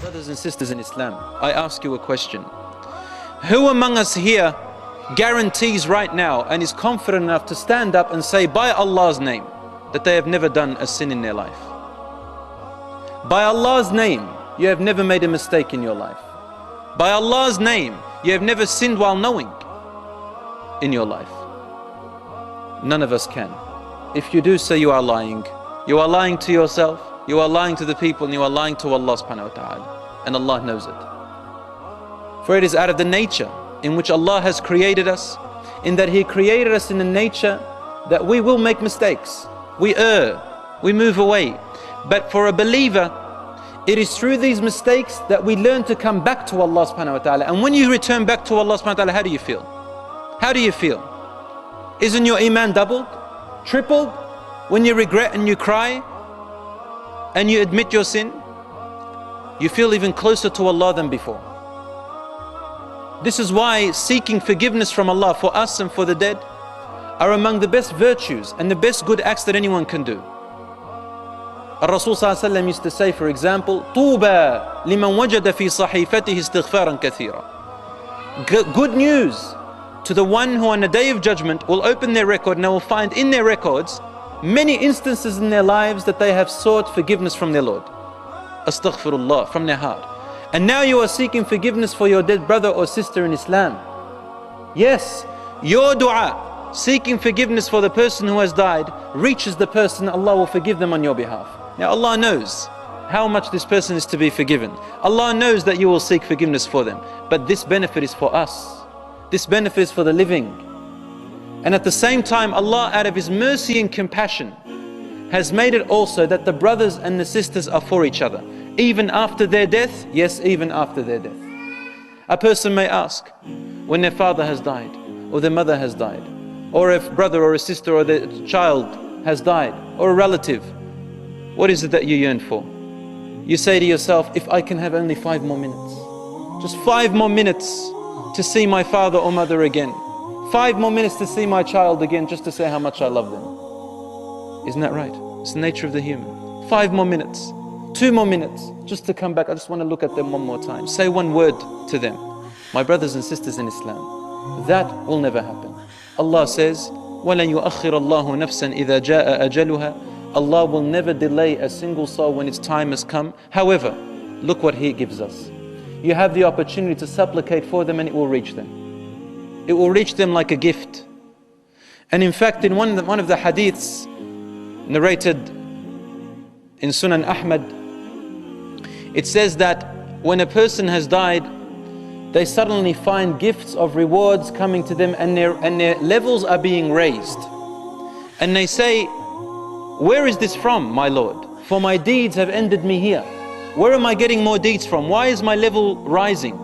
Brothers and sisters in Islam, I ask you a question. Who among us here guarantees right now and is confident enough to stand up and say by Allah's name that they have never done a sin in their life? By Allah's name, you have never made a mistake in your life. By Allah's name, you have never sinned while knowing in your life. None of us can. If you do so, you are lying. You are lying to yourself, you are lying to the people, and you are lying to Allah subhanahu wa ta'ala. And Allah knows it. For it is out of the nature in which Allah has created us, in that He created us in the nature that we will make mistakes. We err, we move away. But for a believer, it is through these mistakes that we learn to come back to Allah subhanahu wa ta'ala. And when you return back to Allah subhanahu wa ta'ala, how do you feel? How do you feel? Isn't your iman doubled? Tripled? When you regret and you cry and you admit your sin, you feel even closer to Allah than before. This is why seeking forgiveness from Allah for us and for the dead are among the best virtues and the best good acts that anyone can do. Rasul sallallahu alaihi wasallam used to say, for example, طُوبَى لِمَنْ وَجَدَ فِي صَحِيفَتِهِ اسْتِغْفَارًا كَثِيرًا. Good news to the one who on the day of judgment will open their record and they will find in their records many instances in their lives that they have sought forgiveness from their Lord. Astaghfirullah, from their heart. And now you are seeking forgiveness for your dead brother or sister in Islam. Yes, your dua, seeking forgiveness for the person who has died, reaches the person, Allah will forgive them on your behalf. Now Allah knows how much this person is to be forgiven. Allah knows that you will seek forgiveness for them. But this benefit is for us. This benefit is for the living. And at the same time, Allah, out of His mercy and compassion, has made it also that the brothers and the sisters are for each other. Even after their death, yes, even after their death. A person may ask, when their father has died, or their mother has died, or a brother or a sister or their child has died, or a relative, what is it that you yearn for? You say to yourself, if I can have only 5 more minutes, just 5 more minutes to see my father or mother again, 5 more minutes to see my child again, just to say how much I love them. Isn't that right? It's the nature of the human. 5 more minutes, 2 more minutes, just to come back. I just want to look at them one more time. Say one word to them. My brothers and sisters in Islam, that will never happen. Allah says, وَلَنْ يُؤَخِّرَ اللَّهُ نَفْسًا إِذَا جَاءَ أَجَلُهَا. Allah will never delay a single soul when its time has come. However, look what He gives us. You have the opportunity to supplicate for them and it will reach them. It will reach them like a gift. And in fact, in one of the hadiths narrated in Sunan Ahmad, it says that when a person has died, they suddenly find gifts of rewards coming to them and their levels are being raised. And they say, where is this from, my Lord? For my deeds have ended me here. Where am I getting more deeds from? Why is my level rising?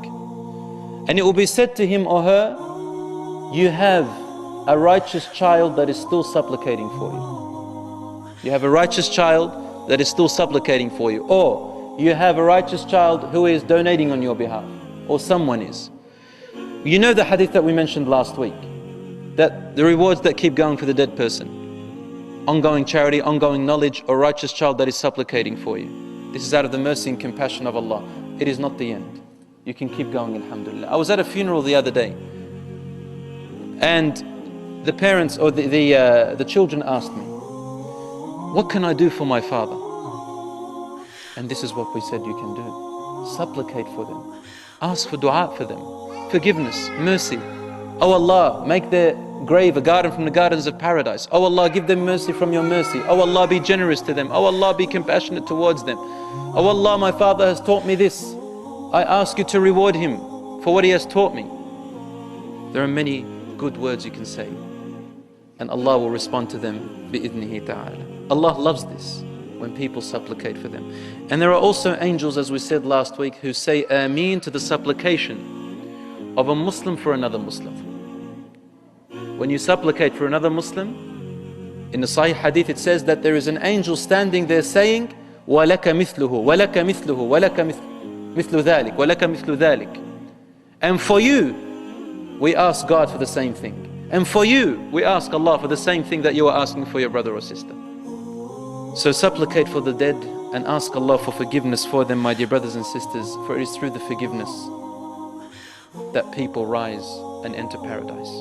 And it will be said to him or her, you have a righteous child that is still supplicating for you. You have a righteous child that is still supplicating for you. Or you have a righteous child who is donating on your behalf. Or someone is. You know the hadith that we mentioned last week, that the rewards that keep going for the dead person, ongoing charity, ongoing knowledge, or righteous child that is supplicating for you. This is out of the mercy and compassion of Allah. It is not the end. You can keep going, alhamdulillah. I was at a funeral the other day, and the parents or the children asked me, what can I do for my father? And this is what we said you can do. Supplicate for them. Ask for dua for them. Forgiveness, mercy. Oh Allah, make their grave a garden from the gardens of paradise. Oh Allah, give them mercy from your mercy. Oh Allah, be generous to them. Oh Allah, be compassionate towards them. Oh Allah, my father has taught me this. I ask you to reward him for what he has taught me. There are many good words you can say, and Allah will respond to them bi'idhnihi ta'ala. Allah loves this, when people supplicate for them. And there are also angels, as we said last week, who say Ameen to the supplication of a Muslim for another Muslim. When you supplicate for another Muslim, in the Sahih Hadith it says that there is an angel standing there saying, وَلَكَ مِثْلُهُ وَلَكَ مِثْلُهُ وَلَكَ مِثْلُ ذَلِكَ وَلَكَ مِثْلُ ذَلِكَ. And for you, we ask God for the same thing. And for you, we ask Allah for the same thing that you are asking for your brother or sister. So supplicate for the dead, and ask Allah for forgiveness for them, my dear brothers and sisters, for it is through the forgiveness that people rise and enter paradise.